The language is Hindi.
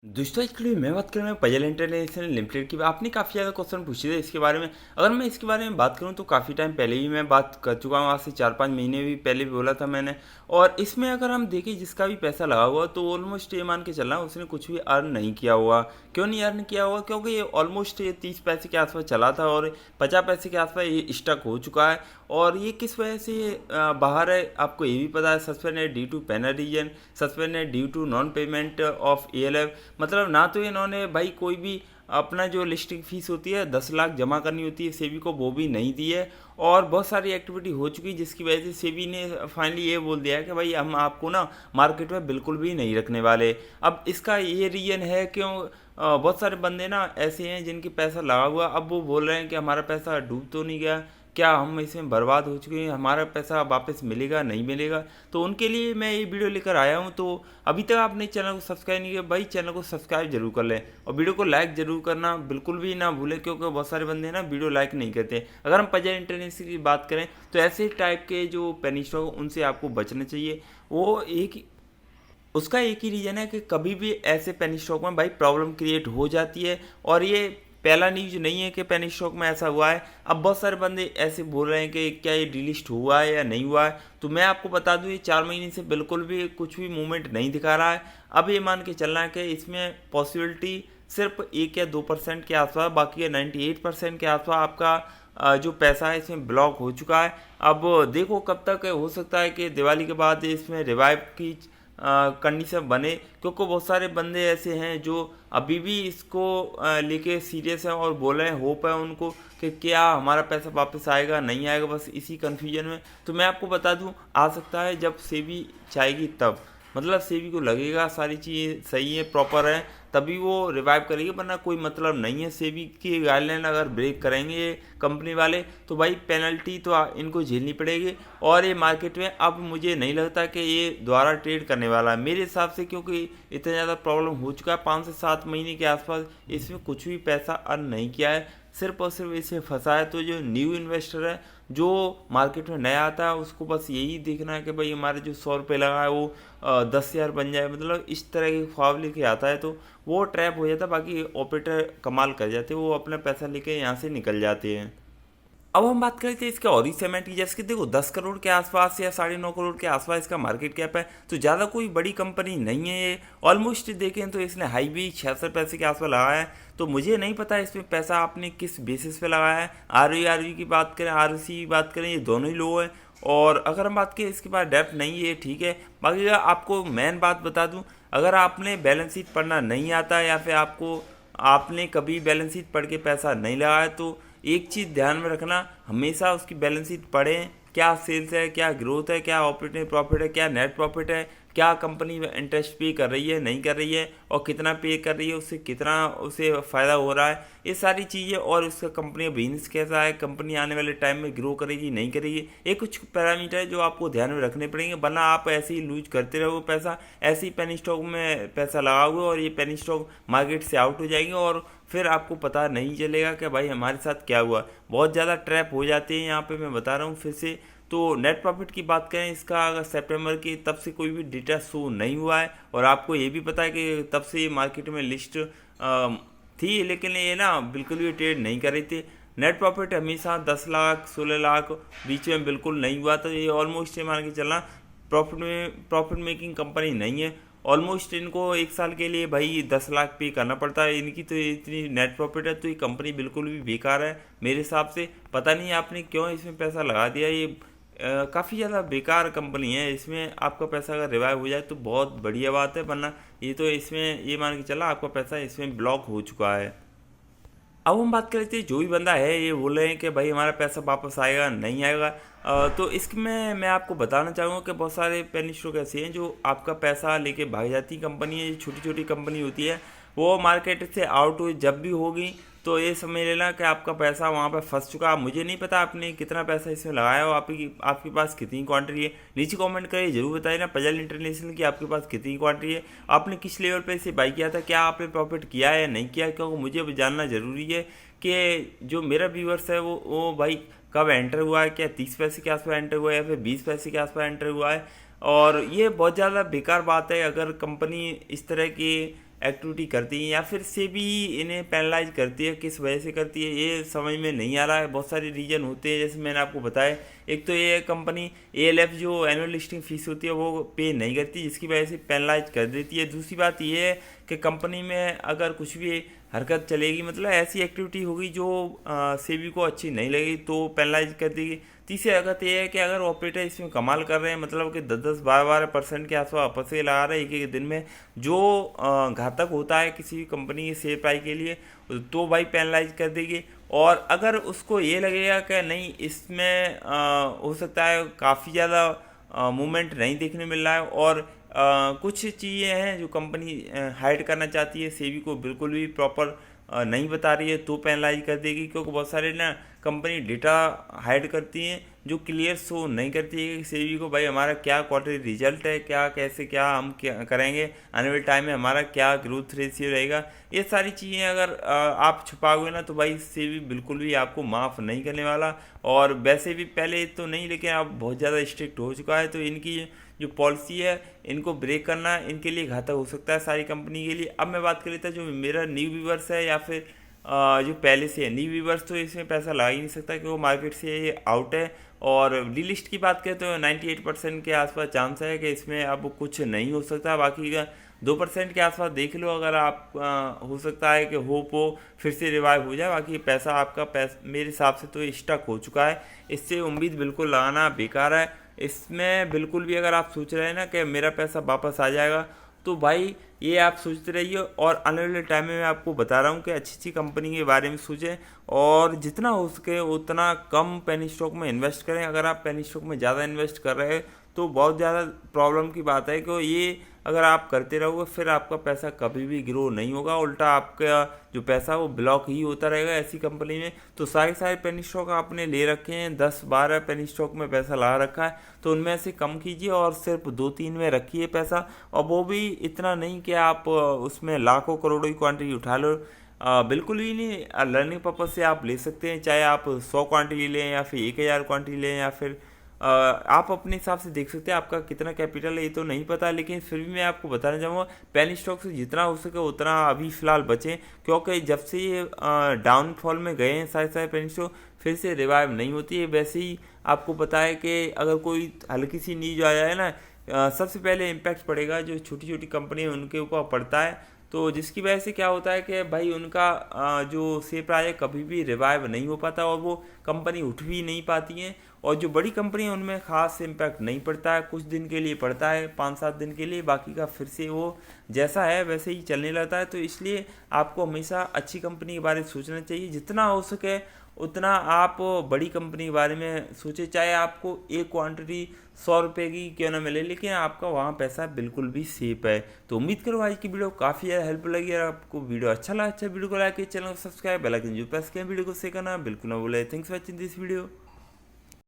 दोस्तों एक्चुअली मैं बात कर रहा हूँ पजल इंटरनेशनल लिमिटेड की। आपने काफ़ी ज़्यादा क्वेश्चन पूछे थे इसके बारे में। अगर मैं इसके बारे में बात करूँ तो काफ़ी टाइम पहले ही मैं बात कर चुका हूँ, आज से 4-5 महीने भी पहले भी बोला था मैंने। और इसमें अगर हम देखें जिसका भी पैसा लगा हुआ तो ऑलमोस्ट ये मान के चलना उसने कुछ भी अर्न नहीं किया हुआ। क्यों नहीं अर्न किया हुआ? क्योंकि ये ऑलमोस्ट ये 30 पैसे के आसपास चला था और 50 पैसे के आसपास ये स्टक हो चुका है। और ये किस वजह से बाहर है आपको ये भी पता है। Suspended due to penal reason, suspended due to non payment of ALF। मतलब ना तो इन्होंने भाई कोई भी अपना जो लिस्टिंग फीस होती है 10 लाख जमा करनी होती है सेबी को, वो भी नहीं दी है। और बहुत सारी एक्टिविटी हो चुकी जिसकी वजह से सेबी ने फाइनली ये बोल दिया है कि भाई हम आपको ना मार्केट में बिल्कुल भी नहीं रखने वाले। अब इसका ये रीज़न है क्यों, बहुत सारे बंदे ना ऐसे हैं जिनके पैसा लगा हुआ, अब वो बोल रहे हैं कि हमारा पैसा डूब तो नहीं गया, क्या हम इसमें बर्बाद हो चुके हैं, हमारा पैसा वापस मिलेगा नहीं मिलेगा। तो उनके लिए मैं ये वीडियो लेकर आया हूँ। तो अभी तक आपने चैनल को सब्सक्राइब नहीं किया भाई चैनल को सब्सक्राइब जरूर कर लें और वीडियो को लाइक जरूर करना बिल्कुल भी ना भूलें, क्योंकि बहुत सारे बंदे ना वीडियो लाइक नहीं करते। अगर हम पजल इंटरनेशनल की बात करें तो ऐसे टाइप के जो पेनी स्टॉक उनसे आपको बचना चाहिए। वो एक उसका एक ही रीज़न है कि कभी भी ऐसे पेनी स्टॉक में भाई प्रॉब्लम क्रिएट हो जाती है। और ये पहला न्यूज नहीं है कि पेनी स्टॉक में ऐसा हुआ है। अब बहुत सारे बंदे ऐसे बोल रहे हैं कि क्या ये डिलिस्ट हुआ है या नहीं हुआ है। तो मैं आपको बता दूं ये 4 महीने से बिल्कुल भी कुछ भी मूवमेंट नहीं दिखा रहा है। अब ये मान के चलना है कि इसमें पॉसिबिलिटी सिर्फ 1 या 2% के आसपास, बाकी 98% के आसपास आपका जो पैसा है इसमें ब्लॉक हो चुका है। अब देखो कब तक हो सकता है कि दिवाली के बाद इसमें रिवाइव की कंडीशन बने, क्योंकि बहुत सारे बंदे ऐसे हैं जो अभी भी इसको लेके सीरियस हैं और बोल रहे हैं, होप है उनको कि क्या हमारा पैसा वापस आएगा नहीं आएगा, बस इसी कन्फ्यूजन में। तो मैं आपको बता दूं आ सकता है जब सेबी चाहेगी तब, मतलब सेबी को लगेगा सारी चीज़ें सही है प्रॉपर है तभी वो रिवाइव करेगी, वरना कोई मतलब नहीं है। सेबी की गाइडलाइन अगर ब्रेक करेंगे ये कंपनी वाले तो भाई पेनल्टी तो इनको झेलनी पड़ेगी। और ये मार्केट में अब मुझे नहीं लगता कि ये दोबारा ट्रेड करने वाला है मेरे हिसाब से, क्योंकि इतना ज़्यादा प्रॉब्लम हो चुका है। 5 से 7 महीने के आसपास इसमें कुछ भी पैसा अर्न नहीं किया है, सिर्फ और सिर्फ इसे फंसा है। तो जो न्यू इन्वेस्टर है जो मार्केट में नया आता है उसको बस यही देखना है कि भाई हमारे जो 100 रुपये लगा है वो 10,000 बन जाए, मतलब इस तरह की ख्वाब लेके आता है तो वो ट्रैप हो जाता है। बाकी ऑपरेटर कमाल कर जाते हैं, वो अपना पैसा लेके यहाँ से निकल जाते हैं। अब हम बात करते हैं इसके और सेगमेंट की, जैसे कि देखो 10 करोड़ के आसपास या 9.5 करोड़ के आसपास इसका मार्केट कैप है, तो ज़्यादा कोई बड़ी कंपनी नहीं है ये। ऑलमोस्ट देखें तो इसने हाई भी 66 पैसे के आसपास लगाया है। तो मुझे नहीं पता इसमें पैसा आपने किस बेसिस पे लगाया है। ROE की बात करें, ROC की बात करें, ये दोनों ही लो है। और अगर हम बात करें इसके पास डेप्थ नहीं है, ठीक है। बाकी अगर आपको मेन बात बता दूं, अगर आपने बैलेंस शीट पढ़ना नहीं आता या फिर आपने कभी बैलेंस शीट पढ़ के पैसा नहीं लगाया तो एक चीज़ ध्यान में रखना, हमेशा उसकी बैलेंस शीट पढ़ें। क्या सेल्स है, क्या ग्रोथ है, क्या ऑपरेटिंग प्रॉफिट है, क्या नेट प्रॉफिट है, क्या कंपनी इंटरेस्ट पे कर रही है नहीं कर रही है, और कितना पे कर रही है, उससे कितना उसे फ़ायदा हो रहा है, ये सारी चीज़ें। और उसका कंपनी का बिजनेस कैसा है, कंपनी आने वाले टाइम में ग्रो करेगी नहीं करेगी, ये कुछ पैरामीटर है जो आपको ध्यान में रखने पड़ेंगे, वरना आप ऐसे ही लूज करते रहोगे पैसा। ऐसे ही पेनी स्टॉक में पैसा लगाओगे और ये पेनी स्टॉक मार्केट से आउट हो जाएंगे और फिर आपको पता नहीं चलेगा कि भाई हमारे साथ क्या हुआ। बहुत ज़्यादा ट्रैप हो जाते हैं यहाँ पे, मैं बता रहा हूँ फिर से। तो नेट प्रॉफिट की बात करें इसका, अगर सितंबर की तब से कोई भी डेटा शो नहीं हुआ है। और आपको ये भी पता है कि तब से मार्केट में लिस्ट थी, लेकिन ये ना बिल्कुल भी ट्रेड नहीं कर रही थी। नेट प्रॉफिट हमेशा 10 लाख 16 लाख बीच में बिल्कुल नहीं हुआ, तो ये ऑलमोस्ट ये मान के चलना प्रॉफिट मेकिंग कंपनी नहीं है। ऑलमोस्ट इनको एक साल के लिए भाई 10 लाख पे करना पड़ता है, इनकी तो इतनी नेट प्रॉफिट है, तो ये कंपनी बिल्कुल भी बेकार है मेरे हिसाब से। पता नहीं आपने क्यों इसमें पैसा लगा दिया, ये काफ़ी ज़्यादा बेकार कंपनी है। इसमें आपका पैसा अगर रिवाइव हो जाए तो बहुत बढ़िया बात है, वरना ये तो इसमें ये मान के चला आपका पैसा इसमें ब्लॉक हो चुका है। अब हम बात करते हैं जो भी बंदा है ये बोल रहे हैं कि भाई हमारा पैसा वापस आएगा नहीं आएगा, तो इसमें मैं आपको बताना चाहूँगा कि बहुत सारे पेनी स्टॉक ऐसे हैं जो आपका पैसा लेके भाग जाती कंपनी है। छोटी छोटी कंपनी होती है वो मार्केट से आउट हुई जब भी होगी तो ये समझ लेना कि आपका पैसा वहाँ पर फंस चुका। मुझे नहीं पता आपने कितना पैसा इसमें लगाया हो, आपके पास कितनी क्वांटिटी है, नीचे कमेंट करिए जरूर बताइए ना पजल इंटरनेशनल की आपके पास कितनी क्वांटिटी है, आपने किस लेवल पे इसे बाई किया था, क्या आपने प्रॉफिट किया है या नहीं किया। क्योंकि मुझे अब जानना ज़रूरी है कि जो मेरा व्यूअर्स है वो भाई कब एंटर हुआ है, क्या 30 पैसे के आसपास एंटर हुआ है या फिर 20 पैसे के आसपास एंटर हुआ है। और ये बहुत ज़्यादा बेकार बात है अगर कंपनी इस तरह की एक्टिविटी करती है या फिर सेबी इन्हें पेनलाइज करती है, किस वजह से करती है ये समझ में नहीं आ रहा है। बहुत सारे रीजन होते हैं जैसे मैंने आपको बताया। एक तो ये कंपनी एएलएफ जो एनुअल लिस्टिंग फीस होती है वो पे नहीं करती, जिसकी वजह से पेनलाइज कर देती है। दूसरी बात ये है कि कंपनी में अगर कुछ भी हरकत चलेगी, मतलब ऐसी एक्टिविटी होगी जो सेबी को अच्छी नहीं लगी, तो पेनलाइज कर देगी। तीसरी हरकत ये है कि अगर ऑपरेटर इसमें कमाल कर रहे हैं, मतलब कि 10-10 12-12% के आसपास पैसे लगा रहे हैं एक एक दिन में, जो घातक होता है किसी भी कंपनी के शेयर प्राइस के लिए, तो भाई पेनलाइज कर देगी। और अगर उसको ये लगेगा कि नहीं इसमें हो सकता है काफ़ी ज़्यादा मूवमेंट नहीं देखने मिल रहा है और कुछ चीज़ें हैं जो कंपनी हाइड करना चाहती है, सेबी को बिल्कुल भी प्रॉपर नहीं बता रही है, तो पेनलाइज कर देगी। क्योंकि बहुत सारे ना कंपनी डेटा हाइड करती हैं जो क्लियर शो नहीं करती है सेबी को, भाई हमारा क्या क्वार्टरली रिजल्ट है, क्या कैसे क्या हम क्या करेंगे आने वाले टाइम में, हमारा क्या ग्रोथ रेशियो रहेगा। ये सारी चीज़ें अगर आप छुपाओगे ना तो भाई सेबी बिल्कुल भी आपको माफ़ नहीं करने वाला। और वैसे भी पहले तो नहीं, लेकिन अब बहुत ज़्यादा स्ट्रिक्ट हो चुका है, तो इनकी जो पॉलिसी है इनको ब्रेक करना इनके लिए घातक हो सकता है सारी कंपनी के लिए। अब मैं बात कर लेता हूँ जो मेरा न्यू व्यूवर्स है या फिर जो पहले से है न्यू व्यूवर्स, तो इसमें पैसा लगा ही नहीं सकता क्योंकि वो मार्केट से ये आउट है। और डीलिस्ट की बात करें तो 98% के आसपास चांस है कि इसमें अब कुछ नहीं हो सकता। बाकी का 2% के आसपास देख लो, अगर आप हो सकता है कि होप हो फिर से रिवाइव हो जाए। बाकी पैसा आपका मेरे हिसाब से तो स्टक हो चुका है, इससे उम्मीद बिल्कुल लगाना बेकार है। इसमें बिल्कुल भी अगर आप सोच रहे हैं ना कि मेरा पैसा वापस आ जाएगा, तो भाई ये आप सोचते रहिए। और आने वाले टाइम में मैं आपको बता रहा हूँ कि अच्छी अच्छी कंपनी के बारे में सोचें और जितना हो सके उतना कम पेनी स्टॉक में इन्वेस्ट करें। अगर आप पेनी स्टॉक में ज़्यादा इन्वेस्ट कर रहे हैं तो बहुत ज़्यादा प्रॉब्लम की बात है कि ये अगर आप करते रहोगे फिर आपका पैसा कभी भी ग्रो नहीं होगा, उल्टा आपका जो पैसा वो ब्लॉक ही होता रहेगा ऐसी कंपनी में। तो सारे पेनी स्टॉक आपने ले रखे हैं, 10-12 पेनी स्टॉक में पैसा ला रखा है, तो उनमें से कम कीजिए और सिर्फ 2-3 में रखिए पैसा। और वो भी इतना नहीं कि आप उसमें लाखों करोड़ों की क्वांटिटी उठा लो, बिल्कुल भी नहीं। लर्निंग पर्पज से आप ले सकते हैं, चाहे आप 100 क्वांटिटी लें या फिर 1000 क्वांटिटी लें, या फिर आप अपने हिसाब से देख सकते हैं आपका कितना कैपिटल है ये तो नहीं पता, लेकिन फिर भी मैं आपको बताना चाहूँगा पेनी स्टॉक से जितना हो सके उतना अभी फ़िलहाल बचें। क्योंकि जब से ये डाउनफॉल में गए हैं सारे पेनी स्टॉक, फिर से रिवाइव नहीं होती है। वैसे ही आपको पता है कि अगर कोई हल्की सी न्यूज आ जाए ना, सबसे पहले इम्पैक्ट पड़ेगा जो छोटी छोटी कंपनी है उनके ऊपर पड़ता है, तो जिसकी वजह से क्या होता है कि भाई उनका जो शेयर प्राइस है कभी भी रिवाइव नहीं हो पाता और वो कंपनी उठ भी नहीं पाती हैं। और जो बड़ी कंपनी है उनमें खास इम्पैक्ट नहीं पड़ता है, कुछ दिन के लिए पड़ता है, 5-7 दिन के लिए, बाकी का फिर से वो जैसा है वैसे ही चलने लगता है। तो इसलिए आपको हमेशा अच्छी कंपनी के बारे में सोचना चाहिए, जितना हो सके उतना आप बड़ी कंपनी के बारे में सोचें, चाहे आपको एक क्वांटिटी 100 रुपये की क्यों ना मिले, लेकिन आपका वहाँ पैसा बिल्कुल भी सेफ है। तो उम्मीद करो आज की वीडियो काफ़ी ज़्यादा हेल्पफुल लगी। अगर आपको वीडियो अच्छा लगा, अच्छा वीडियो को लाइक, चैनल को सब्सक्राइब, बेल आइकन जो प्रेस करें, वीडियो को शेयर करना बिल्कुल ना भूलें। Thanks for watching this video.